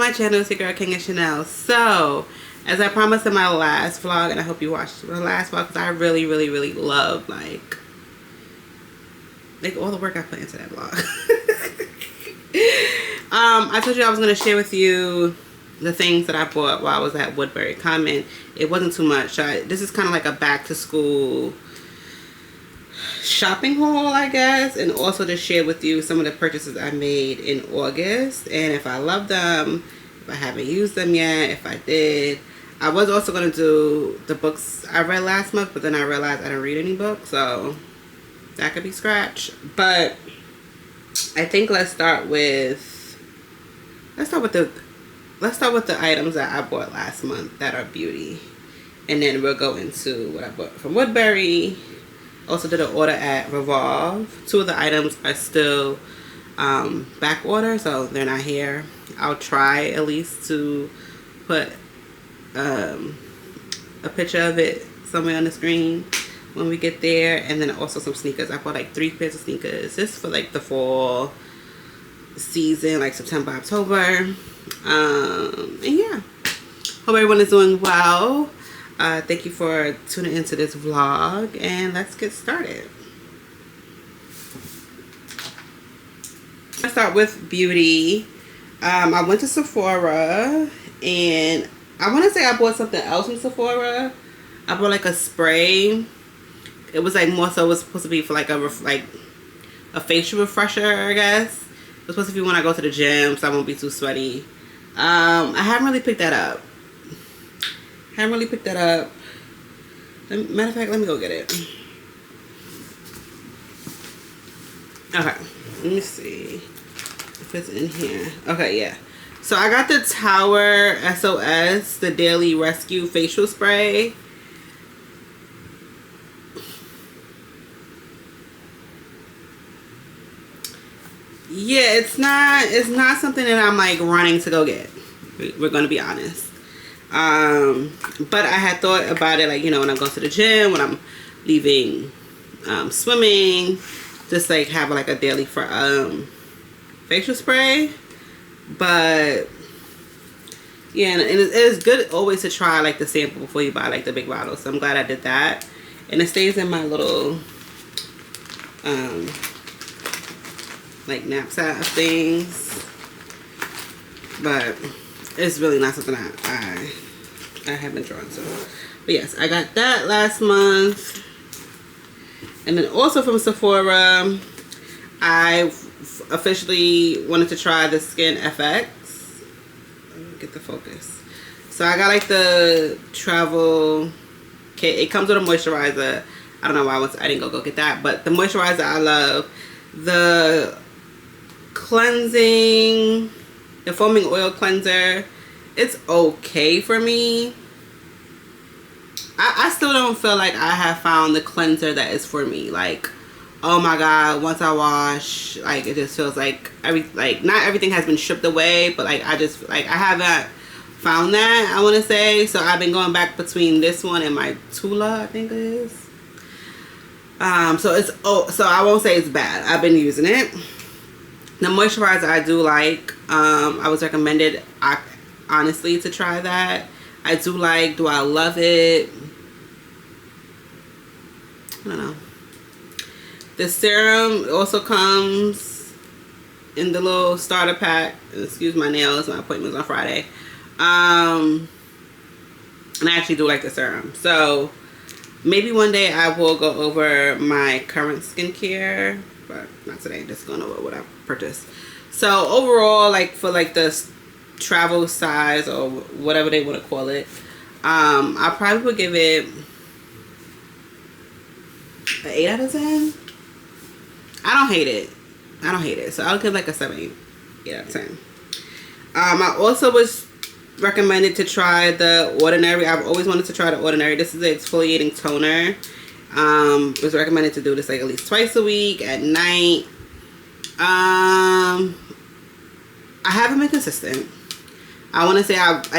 my channel. It's your girl King and Chanel. So, as I promised in my last vlog, and I hope you watched the last vlog because I really love like all the work I put into that vlog. I told you I was going to share with you the things that I bought while I was at Woodbury Common. It wasn't too much. This is kind of like a back to school shopping haul, I guess, and also to share with you some of the purchases I made in August and if I love them, if I haven't used them yet, if I did. I was also going to do the books I read last month, but then I realized I didn't read any books, so that could be scratched. But I think let's start with the items that I bought last month that are beauty, and then we'll go into what I bought from Woodbury. Also did an order at Revolve. 2 of the items are still back order, so they're not here. I'll try at least to put a picture of it somewhere on the screen when we get there. And then also some sneakers. I bought like 3 pairs of sneakers. This for like the fall season, like September, October. And yeah, hope everyone is doing well. Thank you for tuning into this vlog, and let's get started. Let's start with beauty. I went to Sephora, and I want to say I bought something else from Sephora. I bought like a spray. It was like more so it was supposed to be for like a facial refresher, I guess. It was supposed to be when I go to the gym, so I won't be too sweaty. I haven't really picked that up. Matter of fact, let me go get it. Okay, let me see if it's in here. Okay, yeah. So I got the Tower SOS, the Daily Rescue Facial Spray. Yeah, it's not something that I'm like running to go get. We're gonna be honest. But I had thought about it, like, you know, when I'm going to the gym, when I'm leaving swimming, just like have like a daily facial spray. But yeah, and it's good always to try like the sample before you buy like the big bottle. So I'm glad I did that, and it stays in my little like knapsack things. But it's really not something I have been drawn to. But yes, I got that last month. And then also from Sephora, I officially wanted to try the Skin FX. Let me get the focus. So I got like the travel kit. It comes with a moisturizer. I don't know why I didn't go get that. But the moisturizer I love. The cleansing, the foaming oil cleanser, it's okay for me. I still don't feel like I have found the cleanser that is for me. Like, oh my god, once I wash, like, it just feels like not everything has been stripped away, but like I haven't found that, I want to say. So I've been going back between this one and my Tula, I think it is. So I won't say it's bad. I've been using it. The moisturizer I do like. I was recommended, honestly, to try that. I do like. Do I love it? I don't know. The serum also comes in the little starter pack. Excuse my nails. My appointment's on Friday. And I actually do like the serum. So maybe one day I will go over my current skincare, but not today. Just going over what I purchased. So overall, like for like the travel size or whatever they want to call it, I probably would give it an 8 out of 10. I don't hate it. So I'll give like a 7, 8 out of 10. I also was recommended to try the Ordinary. I've always wanted to try the Ordinary. This is the exfoliating toner. It was recommended to do this like at least twice a week at night. I haven't been consistent. I want to say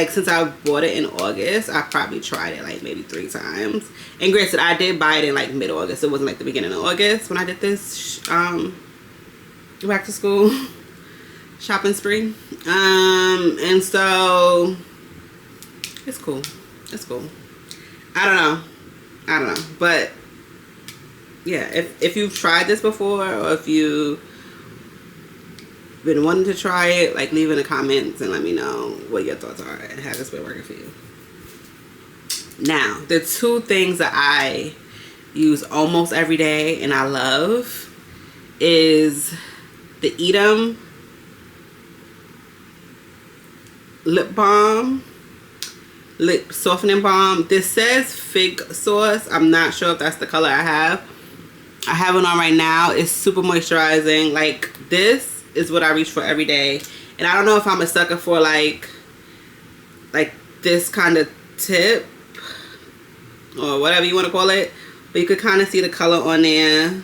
since I bought it in August, I probably tried it like maybe 3 times. And granted, I did buy it in like mid-August. It wasn't like the beginning of August when I did this back to school. shopping spree. And so it's cool. It's cool. I don't know. But yeah, if you've tried this before, or if you've been wanting to try it, like, leave in the comments and let me know what your thoughts are and how this been working for you. Now, the two things that I use almost every day and I love is the Edam lip balm, lip softening balm. This says fig sauce. I'm not sure if that's the color I have. I have it on right now. It's super moisturizing. Like, this is what I reach for every day. And I don't know if I'm a sucker for like this kind of tip or whatever you want to call it, but you could kind of see the color on there.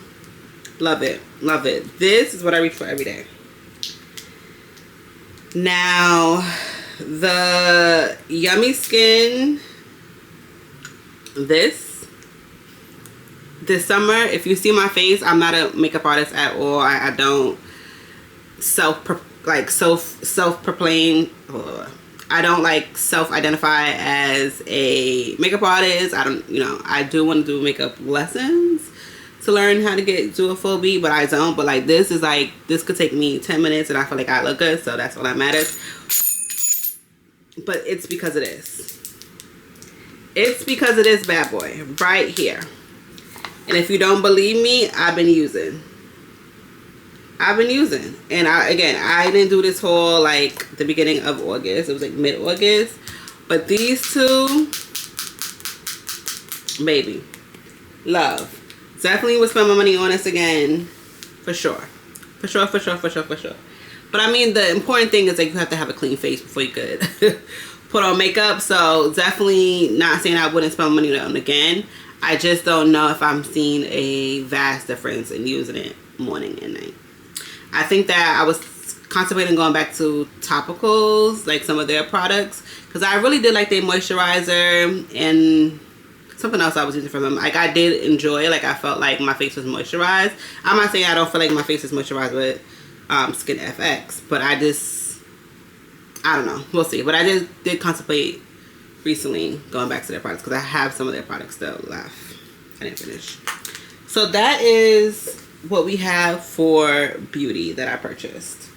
Love it. Love it. This is what I reach for every day. Now, the Yummy Skin, this summer, if you see my face, I'm not a makeup artist at all. I don't self-proclaim. I don't like self-identify as a makeup artist. I don't, I do want to do makeup lessons to learn how to do a full beat, but I don't. But like, this is like, this could take me 10 minutes and I feel like I look good, so that's all that matters. But it's because of this. It's because of this bad boy right here. And if you don't believe me, I've been using. And I didn't do this haul like the beginning of August. It was like mid-August. But these two, baby, love. Definitely would spend my money on this again. For sure. For sure. But I mean, the important thing is, like, you have to have a clean face before you could put on makeup. So definitely not saying I wouldn't spend money on it again. I just don't know if I'm seeing a vast difference in using it morning and night. I think that I was contemplating going back to topicals, like some of their products, because I really did like their moisturizer and something else I was using from them. Like, I did enjoy it. Like, I felt like my face was moisturized. I'm not saying I don't feel like my face is moisturized with Skin FX, but I don't know. We'll see. But I did contemplate recently going back to their products because I have some of their products still left. I didn't finish. So that is what we have for beauty that I purchased.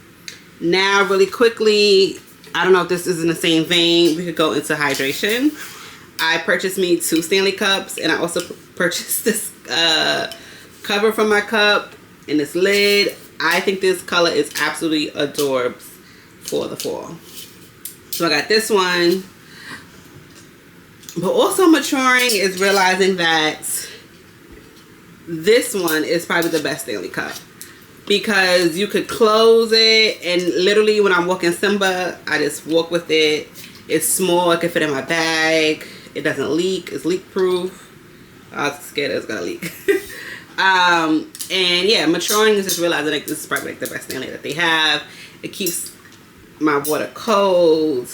Now, really quickly, I don't know if this is in the same vein, we could go into hydration. I purchased me 2 Stanley cups, and I also purchased this cover for my cup and this lid. I think this color is absolutely adorbs for the fall. So I got this one. But also maturing is realizing that this one is probably the best Stanley cup, because you could close it, and literally when I'm walking Simba, I just walk with it. It's small, it can fit in my bag, it doesn't leak, it's leak proof. I was scared it was gonna leak. And yeah, maturing is just realizing like this is probably like the best Stanley that they have. It keeps my water cold,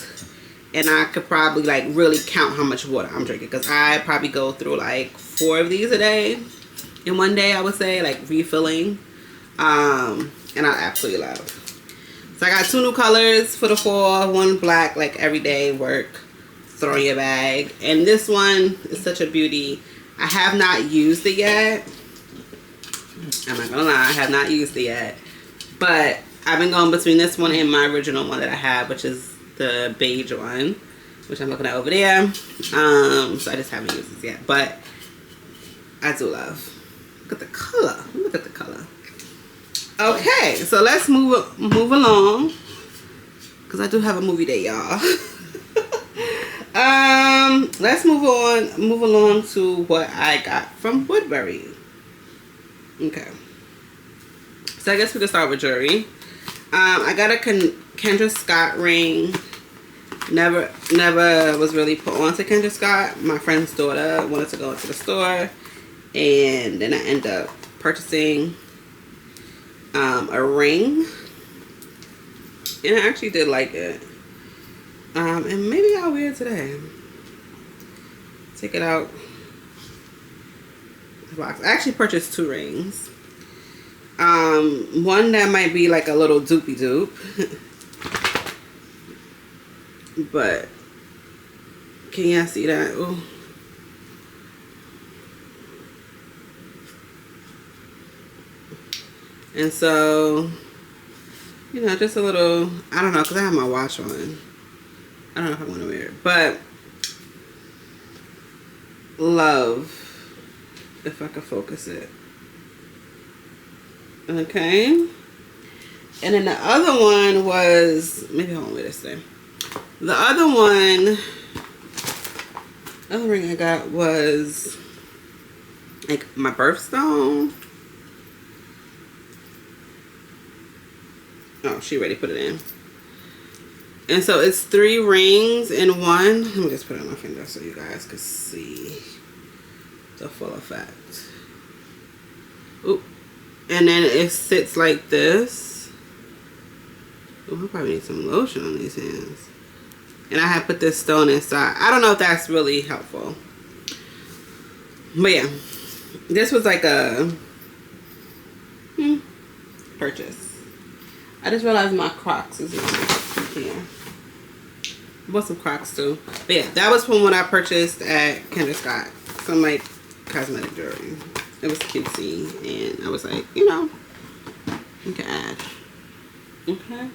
and I could probably like really count how much water I'm drinking, because I probably go through like 4 of these a day. In one day, I would say, like, refilling. And I absolutely love. So I got 2 new colors for the fall. One black, like everyday work, throw in your bag. And this one is such a beauty. I have not used it yet. I'm not gonna lie, I have not used it yet. But I've been going between this one and my original one that I have, which is the beige one, which I'm looking at over there. So I just haven't used this yet. But I do love. Look at the color. Look at the color. Okay, so let's move along, because I do have a movie day, y'all. Let's move along to what I got from Woodbury. Okay. So I guess we can start with jewelry. I got a Kendra Scott ring. Never was really put on to Kendra Scott. My friend's daughter wanted to go to the store, and then I ended up purchasing a ring, and I actually did like it. And maybe I'll wear it today. Take it out the box. I actually purchased 2 rings. One that might be like a little doopy doop. But can y'all see that? Ooh. And so, you know, just a little, I don't know, because I have my watch on. I don't know if I want to wear it. But, love, if I could focus it. Okay. And then the other one was, maybe I won't wear this thing. The other one, the other ring I got was like my birthstone. Oh, she already put it in. And so it's 3 rings in one. Let me just put it on my finger so you guys can see the full effect. Oop. And then it sits like this. Oh, I probably need some lotion on these hands. And I have put this stone inside. I don't know if that's really helpful. But yeah. This was like a purchase. I just realized my Crocs is in here. I bought some Crocs too. But yeah, that was from when I purchased at Kendra Scott. Some like cosmetic jewelry. It was cutesy. And I was like, you know, you can add. Okay.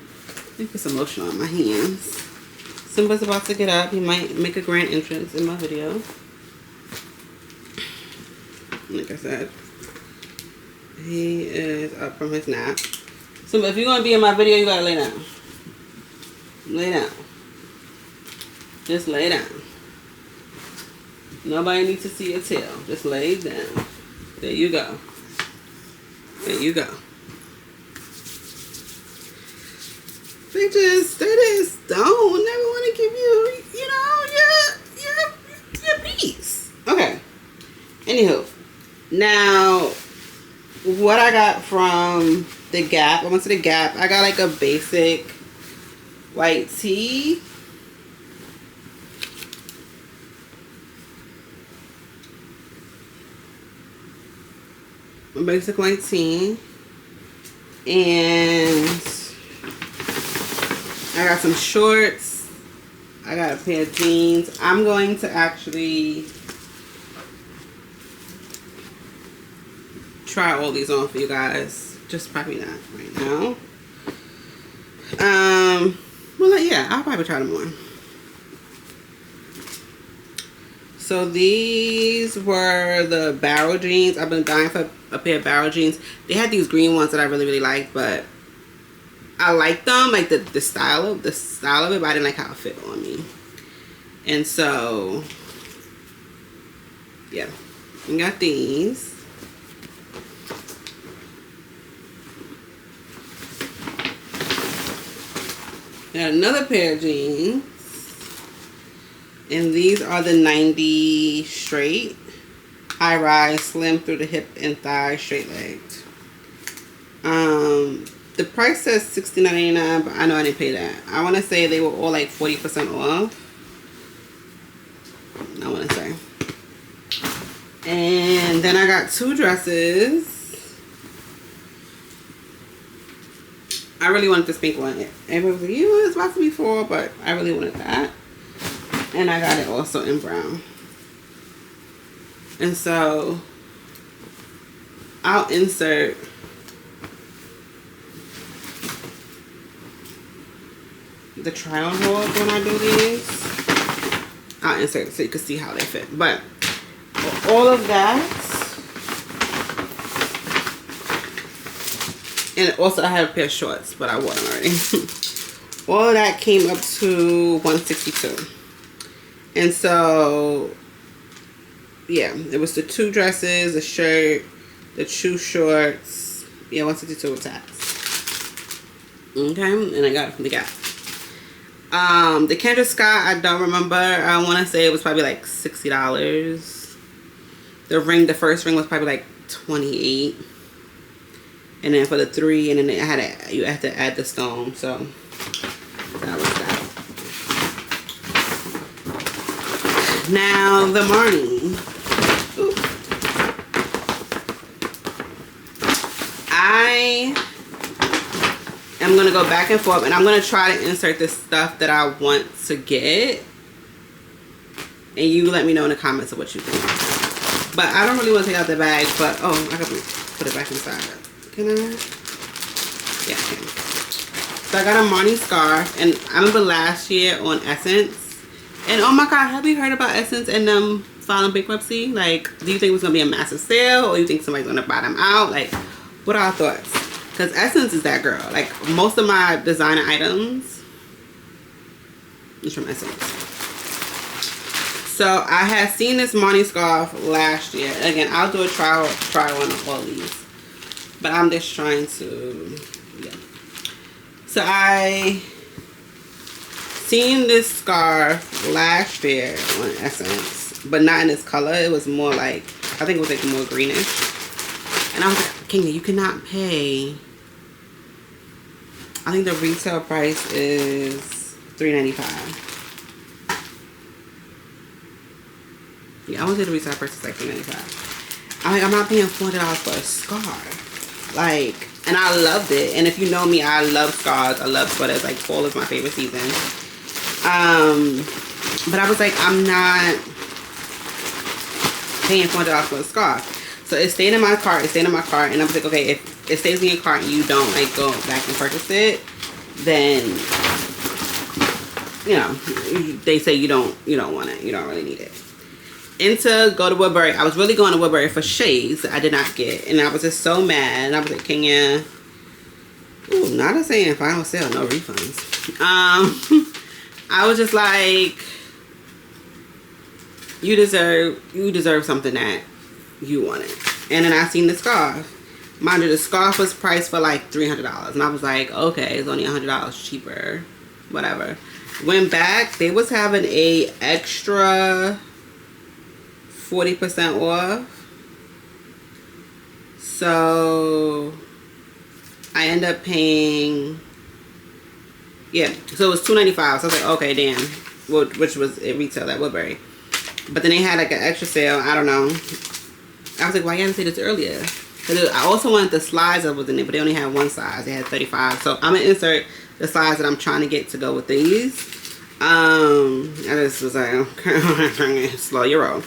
Let me put some lotion on my hands. Simba's about to get up. He might make a grand entrance in my video. Like I said, he is up from his nap. So if you're going to be in my video, you got to lay down. Lay down. Just lay down. Nobody needs to see your tail. Just lay down. There you go. There you go. They just don't never want to give you, you know, your piece. Okay. Anywho. Now, what I got from the Gap, I went to the Gap. I got like a basic white tee. A basic white tee. And I got some shorts. I got a pair of jeans. I'm going to actually try all these on for you guys. Just probably not right now. Well, yeah, I'll probably try them on. So these were the Barrel jeans. I've been dying for a pair of Barrel jeans. They had these green ones that I really, really liked, but I liked them, like the style of it, but I didn't like how it fit on me. And so, yeah, we got these. Got another pair of jeans, and these are the 90 straight, high rise, slim through the hip and thigh, straight legged. The price says $69.99, but I know I didn't pay that. I want to say they were all like 40% off. I want to say. And then I got 2 dresses. I really wanted this pink one. Everybody was like, you know, it's about to be fall, but I really wanted that. And I got it also in brown. And so I'll insert the try on hauls when I do these. I'll insert it so you can see how they fit. But all of that. And also I have a pair of shorts, but I wore them already. All of that came up to $162. And so, yeah, it was the 2 dresses, a shirt, the 2 shorts. Yeah, $162 with tax. Okay, and I got it from the Gap. The Kendra Scott, I don't remember. I want to say it was probably like $60. The first ring was probably like $28. And then for the 3, and then you had to add the stone. So that was that. Now the Marni. Ooh. I I'm going to go back and forth, and I'm going to try to insert the stuff that I want to get. And you let me know in the comments of what you think. But I don't really want to take out the bag, but, oh, I can put it back inside. Can I? Yeah, I can. So I got a Marni scarf, and I remember last year on Essence, and oh my god, have you heard about Essence and them filing bankruptcy? Like, do you think it was gonna be a massive sale, or you think somebody's gonna buy them out? Like, what are our thoughts? Because Essence is that girl. Like, most of my designer items is from Essence. So I had seen this Marni scarf last year. Again, I'll do a try on all these, but I'm just trying to, yeah. So I seen this scarf last year on Essence, but not in this color. It was more like, I think it was like more greenish. And I was like, Kenya, you cannot pay. I think the retail price is $3.95. Yeah, I want to say the retail price is like $3.95. I'm like, I'm not paying $400 for a scarf. Like, and I loved it. And if you know me, I love scarves. I love sweaters. Like, fall is my favorite season. But I was like, I'm not paying $400 for a scarf. So it stayed in my cart. It stayed in my cart. And I was like, okay, if it stays in your cart and you don't, like, go back and purchase it, then, you know, they say you don't want it. You don't really need it. Go to Woodbury. I was really going to Woodbury for shades that I did not get, and I was just so mad. And I was like, Kenya, ooh, not a saying final sale, no refunds. I was just like, you deserve something that you wanted. And then I seen the scarf. Mind you, the scarf was priced for like $300, and I was like, okay, it's only $100 cheaper, whatever. Went back, they was having a extra 40% off. So I end up paying, yeah, so it was $2.95. So I was like, okay, damn, which was at retail at Woodbury. But then they had like an extra sale. I don't know. I was like, why you didn't say this earlier? Because I also wanted the slides that was in it, but they only had one size. They had 35. So I'm gonna insert the slides that I'm trying to get to go with these. I just was like, okay, slow your roll.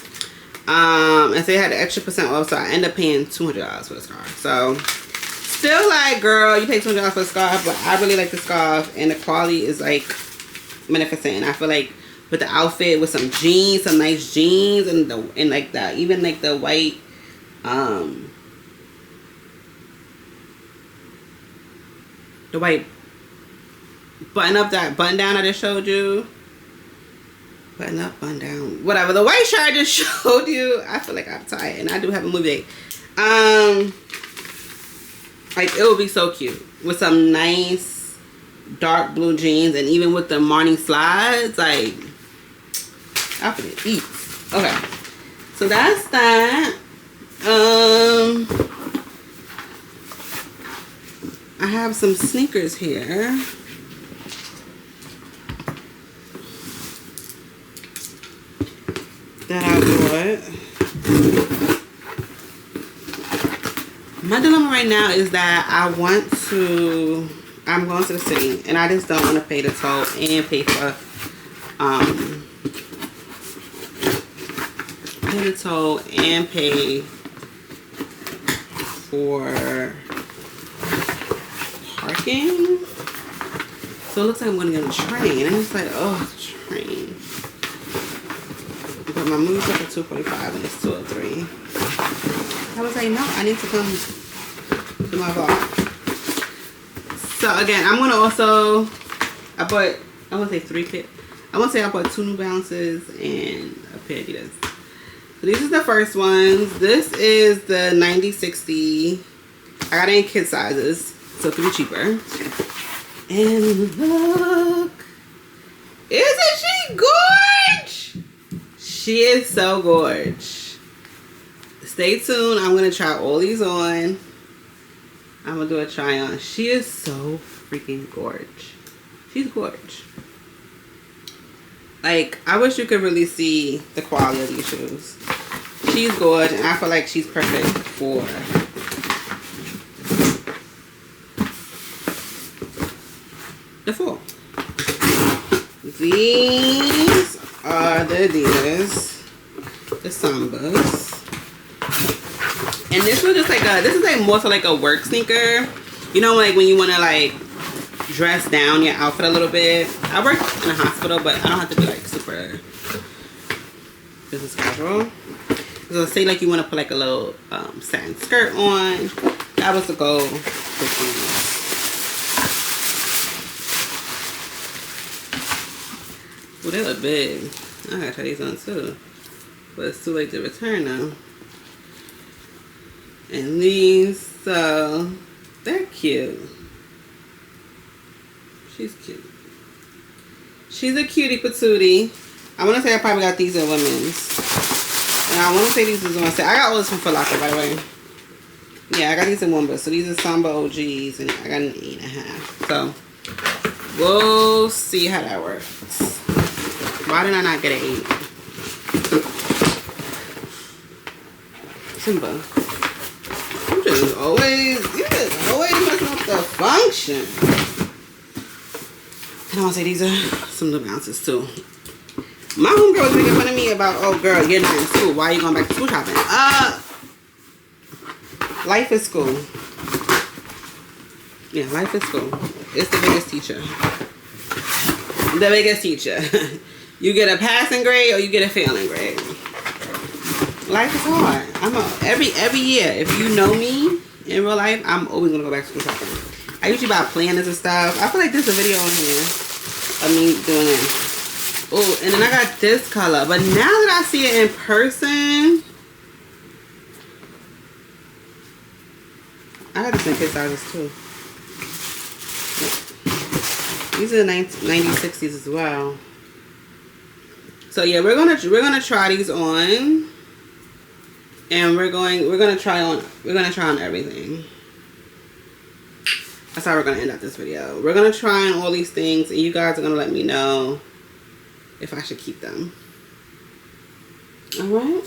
And so they had an extra % off, so I ended up paying $200 for the scarf. So still like, girl, you pay $200 for a scarf, but I really like the scarf, and the quality is like magnificent. And I feel like with the outfit, with some jeans, some nice jeans, and like that, even like the white, button down I just showed you. Button up, button down, whatever. The white shirt I just showed you. I feel like I'm tired, and I do have a movie date. Like, it would be so cute with some nice dark blue jeans, and even with the Marni slides, like, I could eat. Okay, so that's that. I have some sneakers here. That I bought. My dilemma right now is that I'm going to the city, and I just don't want to pay the toll and pay for parking. So it looks like I'm going to get on a train, and it's like, oh, train. But my move's up at 2:45 and it's 2:03. I was like, no, I need to come to my vlog. So again, I'm gonna also, I bought 2 New Balances and a pair of Adidas. So these are the first ones. This is the 90-60. I got it in kid sizes, so it could be cheaper. And look, isn't she gorgeous? She is so gorgeous. Stay tuned. I'm going to try all these on. I'm going to do a try on. She is so freaking gorgeous. She's gorgeous. Like, I wish you could really see the quality of these shoes. She's gorgeous, and I feel like she's perfect for the fall. These are the Adidas, the Sambas. And this was just like this is like more so like a work sneaker. You know, like when you want to like dress down your outfit a little bit. I work in a hospital, but I don't have to be like super business casual. So say like you want to put like a little satin skirt on. That was the goal with these. Well, they look big. I gotta try these on too. But it's too late to return them. And these, so they're cute. She's cute. She's a cutie patootie. I want to say I probably got these at women's. And I want to say these is on sale. I got all this from Foot Locker, by the way. Yeah, I got these in Womba. So these are Samba OGs. And I got an 8.5. So we'll see how that works. Why did I not get an 8? Simba. You just always messing up the function. And I want to say these are some New Balances too. My homegirl was making fun of me about, oh girl, you're not in school. Why are you going back to school shopping? Life is school. Yeah, life is school. It's the biggest teacher. The biggest teacher. You get a passing grade or you get a failing grade. Life is hard. Every year, if you know me in real life, I'm always gonna go back to school shopping. I usually buy planners and stuff. I feel like there's a video on here of me doing it. Oh, and then I got this color. But now that I see it in person, I got this in kid sizes too. These are the 90s, 60s as well. So yeah, we're gonna try these on. And we're gonna try on everything. That's how we're gonna end up this video. We're gonna try on all these things, and you guys are gonna let me know if I should keep them. All right.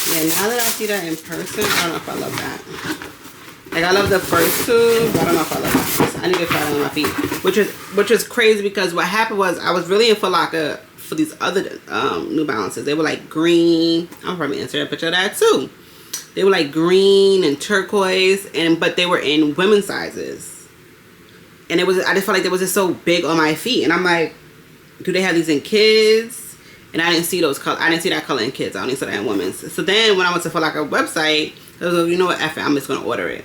Yeah. Now that I see that in person, I don't know if I love that. Like I love the first two, but I don't know if I love that. I need to try that on my feet, which is crazy because what happened was I was really in Foot Locker for these other New Balances. They were like green. I'm probably insert a picture of that too. They were like green and turquoise, but they were in women's sizes. And I just felt like they was just so big on my feet, and I'm like, do they have these in kids? And I didn't see those color. I didn't see that color in kids. I only saw that in women's. So then when I went to Foot Locker website, I was like, you know what, F it, I'm just gonna order it.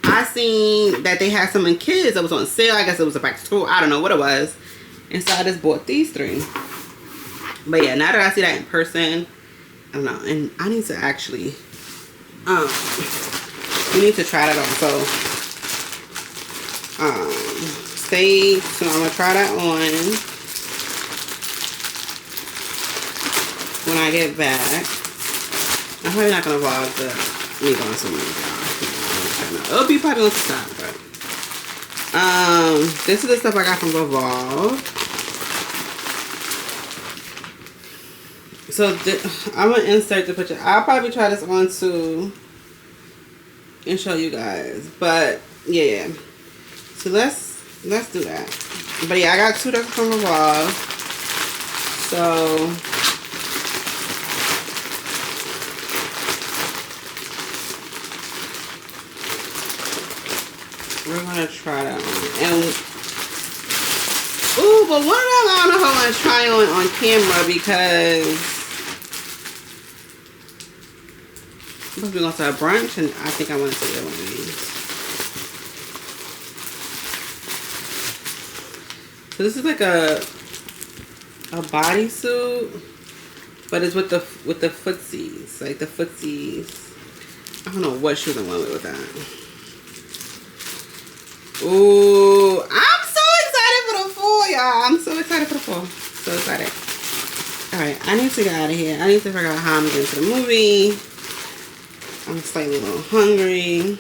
I seen that they had some in kids that was on sale. I guess it was a back to school. I don't know what it was. And so I just bought these 3. But yeah, now that I see that in person, I don't know. And I need to actually, we need to try that on. So, stay tuned. I'm going to try that on when I get back. I'm probably not going to vlog me going somewhere, y'all. It'll be probably on TikTok, but this is the stuff I got from Revolve. So I'm gonna insert the picture. I'll probably try this on too and show you guys. But yeah, so let's do that. But yeah, I got 2 different from Revolve. So we're gonna try that on. And ooh, but one of them I don't know if I want to try on camera because I'm supposed to be going to a brunch, and I think I want to take one of these. So this is like a bodysuit, but it's with the footsies, like the footsies. I don't know what shoes I went with that. Ooh, I'm so excited for the fall, y'all. I'm so excited for the fall. So excited. Alright, I need to get out of here. I need to figure out how I'm getting to the movie. I'm slightly a little hungry.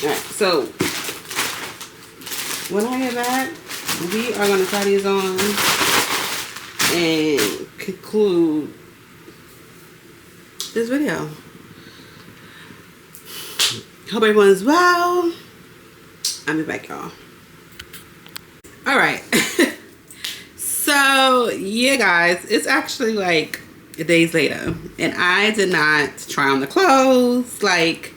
Alright, so when I get back, we are going to try these on and conclude this video. Hope everyone's well. I'll be back, y'all. All right. So, yeah, guys, it's actually like days later, and I did not try on the clothes. Like,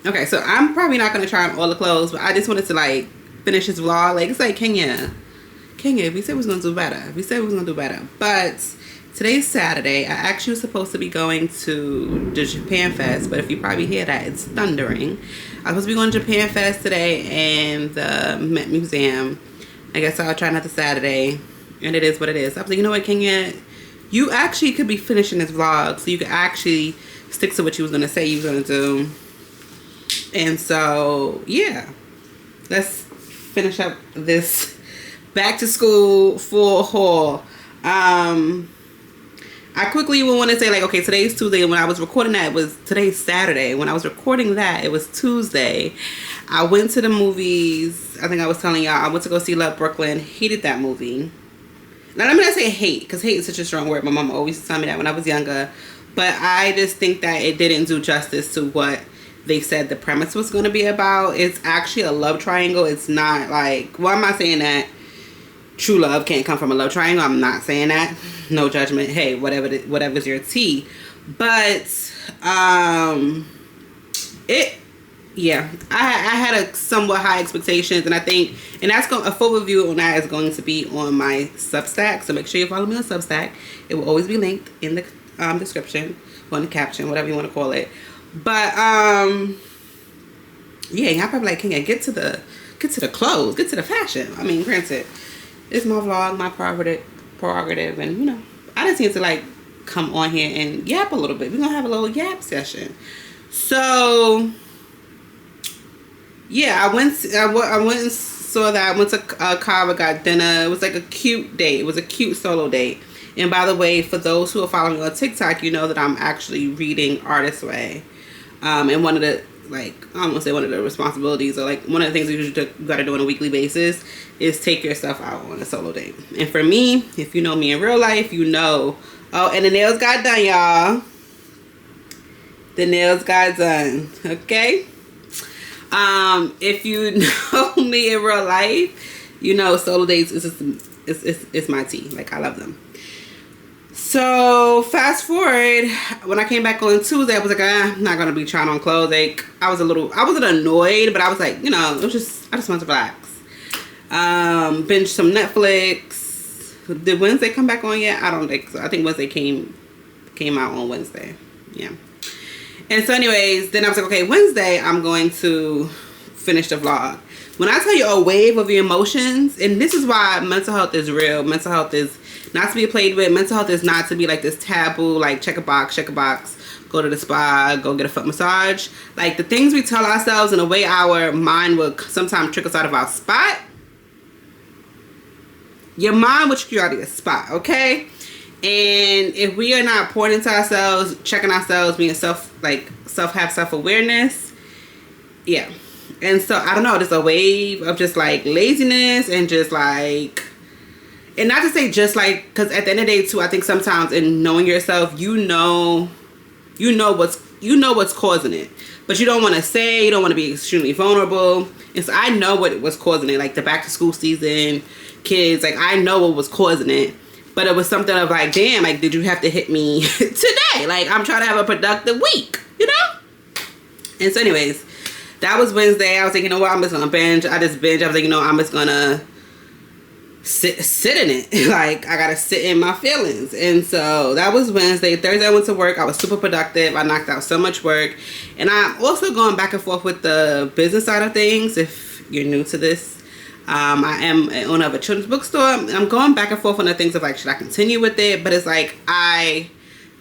okay, so I'm probably not gonna try on all the clothes, but I just wanted to like finish this vlog. Like, it's like Kenya, we said we was gonna do better. But today's Saturday. I actually was supposed to be going to the Japan Fest, but if you probably hear that, it's thundering. I was supposed to be going to Japan Fest today and the Met Museum. I guess I'll try another Saturday, and it is what it is. I was like, you know what, Kenya, you actually could be finishing this vlog, so you could actually stick to what you was gonna say you was gonna do. And so, yeah, let's finish up this back to school full haul. I quickly will want to say, like, okay, today's Tuesday. When I was recording that, today's Saturday. When I was recording that, it was Tuesday. I went to the movies. I think I was telling y'all, I went to go see Love Brooklyn. Hated that movie. Now, let me not say hate, because hate is such a strong word. My mom always told me that when I was younger. But I just think that it didn't do justice to what they said the premise was going to be about. It's actually a love triangle. It's not like, well, I'm not saying that true love can't come from a love triangle. I'm not saying that. No judgment. Hey, whatever's your tea. But yeah, I had a somewhat high expectations, and I think, and that's a full review on that is going to be on my Substack. So make sure you follow me on Substack. It will always be linked in the description or in the caption, whatever you want to call it. But yeah, y'all probably like, Kenya, get to the clothes, get to the fashion. I mean, granted, it's my vlog, my prerogative, and you know, I just need to like come on here and yap a little bit. We're gonna have a little yap session. So yeah, I went and saw that. I went to Cava, got dinner. It was like a cute date. It was a cute solo date. And by the way, for those who are following me on TikTok, you know that I'm actually reading Artist Way. And one of the, like, I don't want to say one of the responsibilities, or like one of the things you got to do on a weekly basis is take yourself out on a solo date. And for me, if you know me in real life, you know. Oh, and the nails got done, y'all. The nails got done. Okay. If you know me in real life, you know solo dates is just, it's my tea. Like, I love them. So fast forward, when I came back on Tuesday, I was like, I'm not gonna be trying on clothes. Like, I wasn't annoyed, but I was like, you know, I just wanted to relax. Binge some Netflix. Did Wednesday come back on yet? I don't think so. I think Wednesday came out on Wednesday. Yeah. And so anyways, then I was like, okay, Wednesday, I'm going to finish the vlog. When I tell you a wave of your emotions, and this is why mental health is real. Mental health is not to be played with. Mental health is not to be like this taboo, like check a box, go to the spa, go get a foot massage. Like, the things we tell ourselves and the way our mind will sometimes trick us out of our spot. Your mind will trick you out of your spot, okay? And if we are not pouring into ourselves, checking ourselves, being self-awareness, yeah. And so, I don't know, there's a wave of just like laziness and just like, and not to say just like, because at the end of the day too, I think sometimes in knowing yourself, you know what's causing it, but you don't want to say, you don't want to be extremely vulnerable. And so I know what was causing it, like the back to school season, kids, like I know what was causing it. But it was something of like, damn, like, did you have to hit me today? Like, I'm trying to have a productive week, you know? And so anyways, that was Wednesday. I was like, you know what? I'm just going to binge. I was like, you know, I'm just going to sit in it. Like, I got to sit in my feelings. And so that was Wednesday. Thursday, I went to work. I was super productive. I knocked out so much work. And I'm also going back and forth with the business side of things. If you're new to this, I am an owner of a children's bookstore. I'm going back and forth on the things of like, should I continue with it? But it's like, I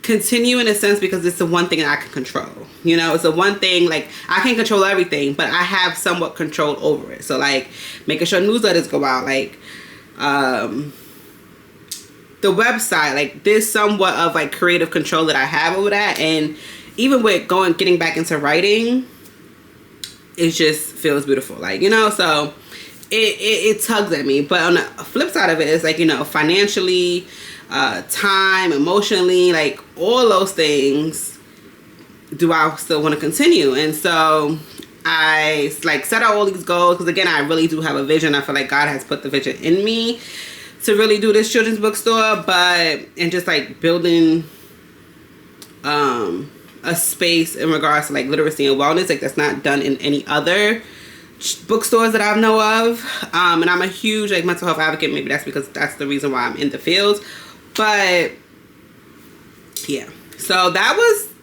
continue in a sense because it's the one thing that I can control. You know, it's the one thing, like, I can't control everything, but I have somewhat control over it. So like making sure newsletters go out, like the website, like there's somewhat of like creative control that I have over that. And even with getting back into writing, it just feels beautiful. Like, you know, so it tugs at me. But on the flip side of it is like, you know, financially, time, emotionally, like all those things, do I still want to continue? And so I like set out all these goals, because again, I really do have a vision. I feel like God has put the vision in me to really do this children's bookstore, and just like building a space in regards to like literacy and wellness, like that's not done in any other bookstores that I know of. And I'm a huge like mental health advocate. Maybe that's because that's the reason why I'm in the field. But yeah, so that was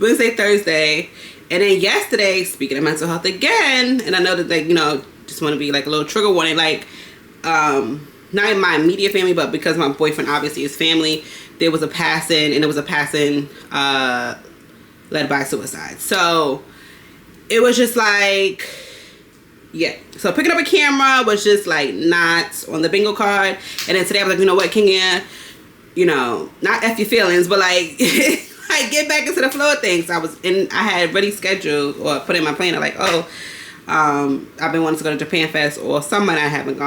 Wednesday, Thursday, and then yesterday, speaking of mental health again, and I know that, like, you know, just want to be like a little trigger warning, like, not in my immediate family, but because my boyfriend obviously is family, there was a passing, and it was a passing led by suicide. So it was just like, yeah. So picking up a camera was just like not on the bingo card. And then today I was like, you know what, Kenya, you know, not F your feelings, but like, like get back into the flow of things. I had already scheduled or put in my planner like, oh, I've been wanting to go to Japan Fest or somewhere I haven't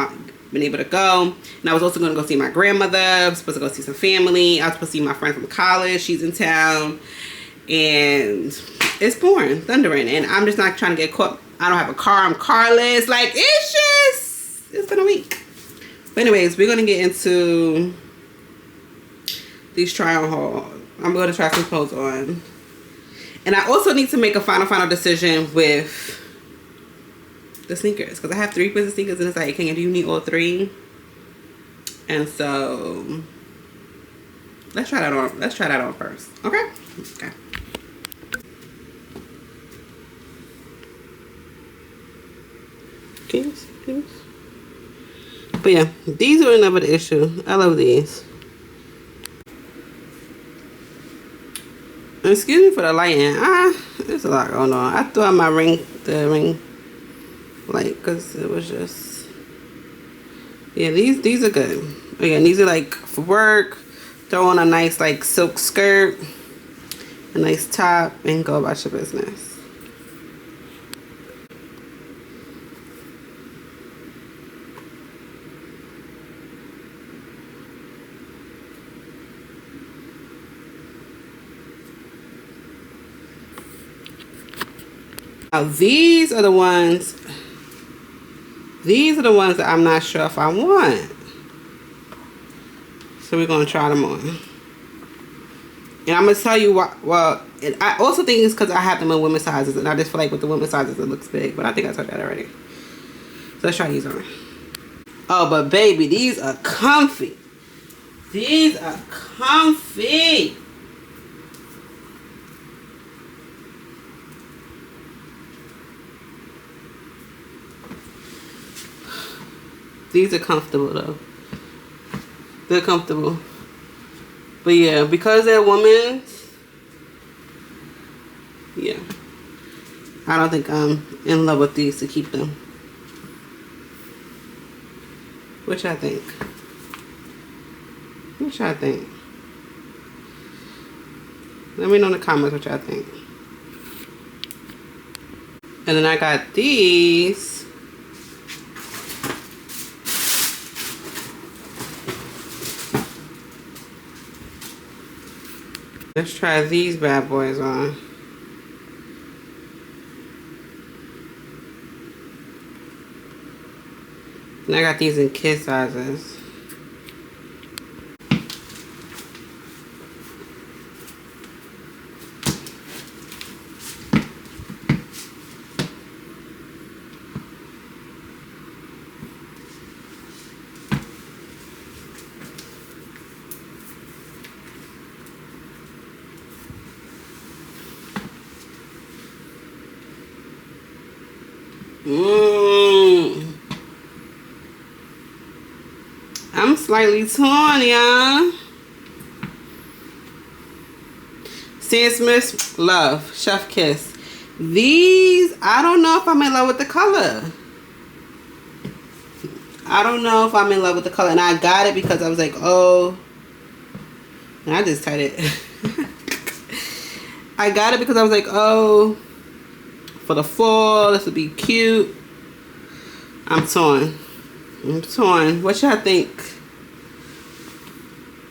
been able to go. And I was also going to go see my grandmother. I was supposed to go see some family. I was supposed to see my friend from college. She's in town. And it's pouring, thundering. And I'm just not trying to get caught. I don't have a car. I'm carless. Like, it's been a week. But anyways, we're going to get into these try-on hauls. I'm going to try some clothes on. And I also need to make a final decision with the sneakers, because I have 3 pairs of sneakers, and it's like, Kenya, do you need all 3? And so let's try that on. Let's try that on first. Okay. Okay. Keys. But yeah, these are another issue. I love these. Excuse me for the lighting. There's a lot going on. I threw out my the ring light, because it was just, yeah, these are good. Again, these are like for work. Throw on a nice like silk skirt, a nice top, and go about your business. Now these are the ones that I'm not sure if I want. So we're going to try them on. And I'm going to tell you what, well, I also think it's because I have them in women's sizes, and I just feel like with the women's sizes it looks big, but I think I told that already. So let's try these on. Oh, but baby, these are comfy. These are comfy. These are comfortable though. They're comfortable. But yeah, because they're women's, yeah, I don't think I'm in love with these to keep them. Which I think. Let me know in the comments what y'all think. And then I got these. Let's try these bad boys on. And I got these in kid sizes. I'm slightly torn, y'all. Stan Smith's Love, Chef Kiss. These, I don't know if I'm in love with the color. And I got it because I was like, oh. And I just tied it. I got it because I was like, oh, for the fall, this would be cute. I'm torn. What y'all think?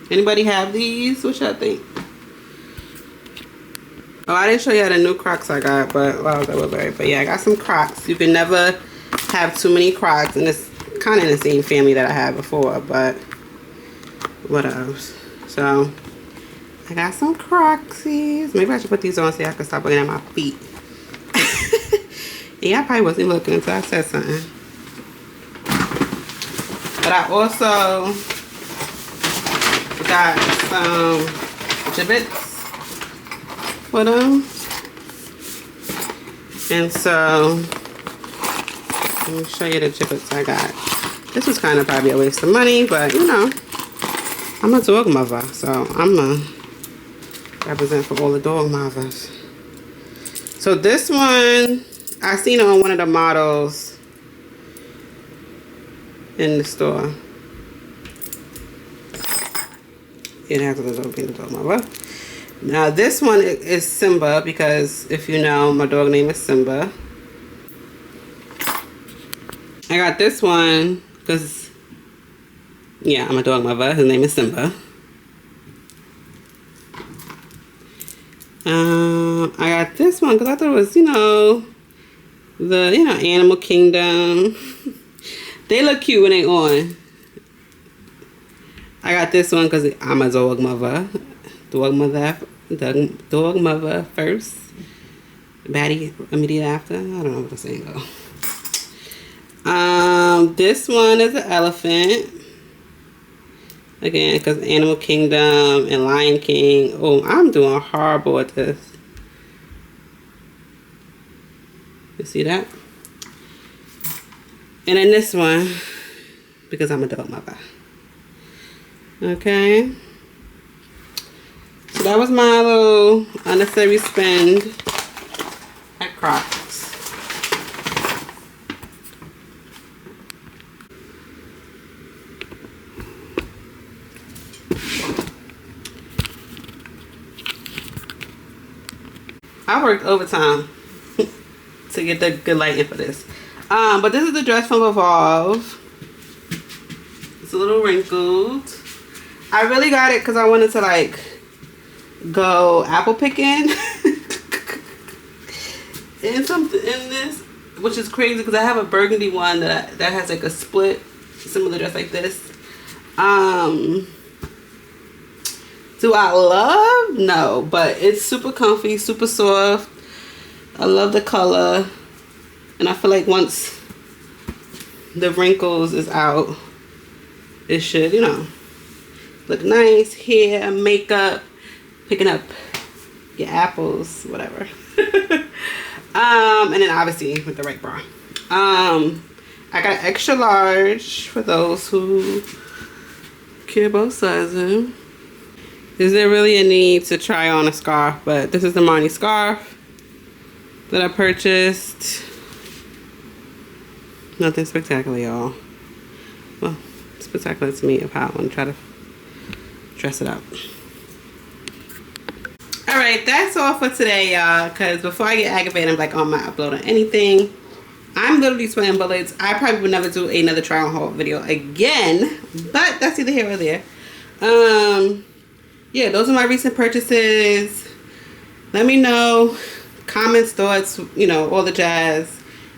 Anybody have these? What y'all think? Oh, I didn't show you the new Crocs I got, but while I was at Woodbury. But yeah, I got some Crocs. You can never have too many Crocs, and it's kind of in the same family that I had before, but what else? So I got some Croxies. Maybe I should put these on so I can stop looking at my feet. Yeah, I probably wasn't looking until I said something. But I also got some gibbets for them. And so, let me show you the gibbets I got. This was kind of probably a waste of money, but you know, I'm a dog mother, so I'm a represent for all the dog mothers. So this one, I seen it on one of the models in the store. It has a little bit of dog mother. Now this one is Simba, because if you know, my dog name is Simba. I got this one because, yeah, I'm a dog mother. His name is Simba. I got this one because I thought it was, you know, the, you know, Animal Kingdom. They look cute when they on. I got this one because I'm a dog mother. Dog mother first. Baddie immediate after. I don't know what the saying goes. This one is an elephant. Again, because Animal Kingdom and Lion King. Oh, I'm doing horrible at this. You see that? And then this one, because I'm a dog mother. Okay. So that was my little unnecessary spend at Crocs. I worked overtime to get the good lighting for this. But this is the dress from Revolve. It's a little wrinkled. I really got it because I wanted to like go apple picking and something in this, which is crazy because I have a burgundy one that has like a split similar dress like this. Do I love? No, but it's super comfy, super soft. I love the color, and I feel like once the wrinkles is out, it should, you know, look nice. Hair, makeup, picking up your apples, whatever. And then obviously with the right bra. I got extra large for those who care about sizing. Is there really a need to try on a scarf? But this is the Marni scarf that I purchased. Nothing spectacular, y'all. Well, spectacular to me if I want to try to dress it up. Alright, that's all for today, y'all. Because before I get aggravated, I'm like, oh, I'm not uploading anything. I'm literally sweating bullets. I probably would never do another try on haul video again. But that's either here or there. Yeah, those are my recent purchases. Let me know. Comments, thoughts, you know, all the jazz.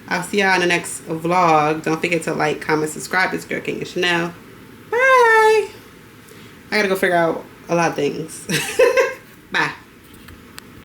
I'll see y'all in the next vlog. Don't forget to like, comment, subscribe. It's Girl King and Chanel. Bye. I gotta go figure out a lot of things. Bye.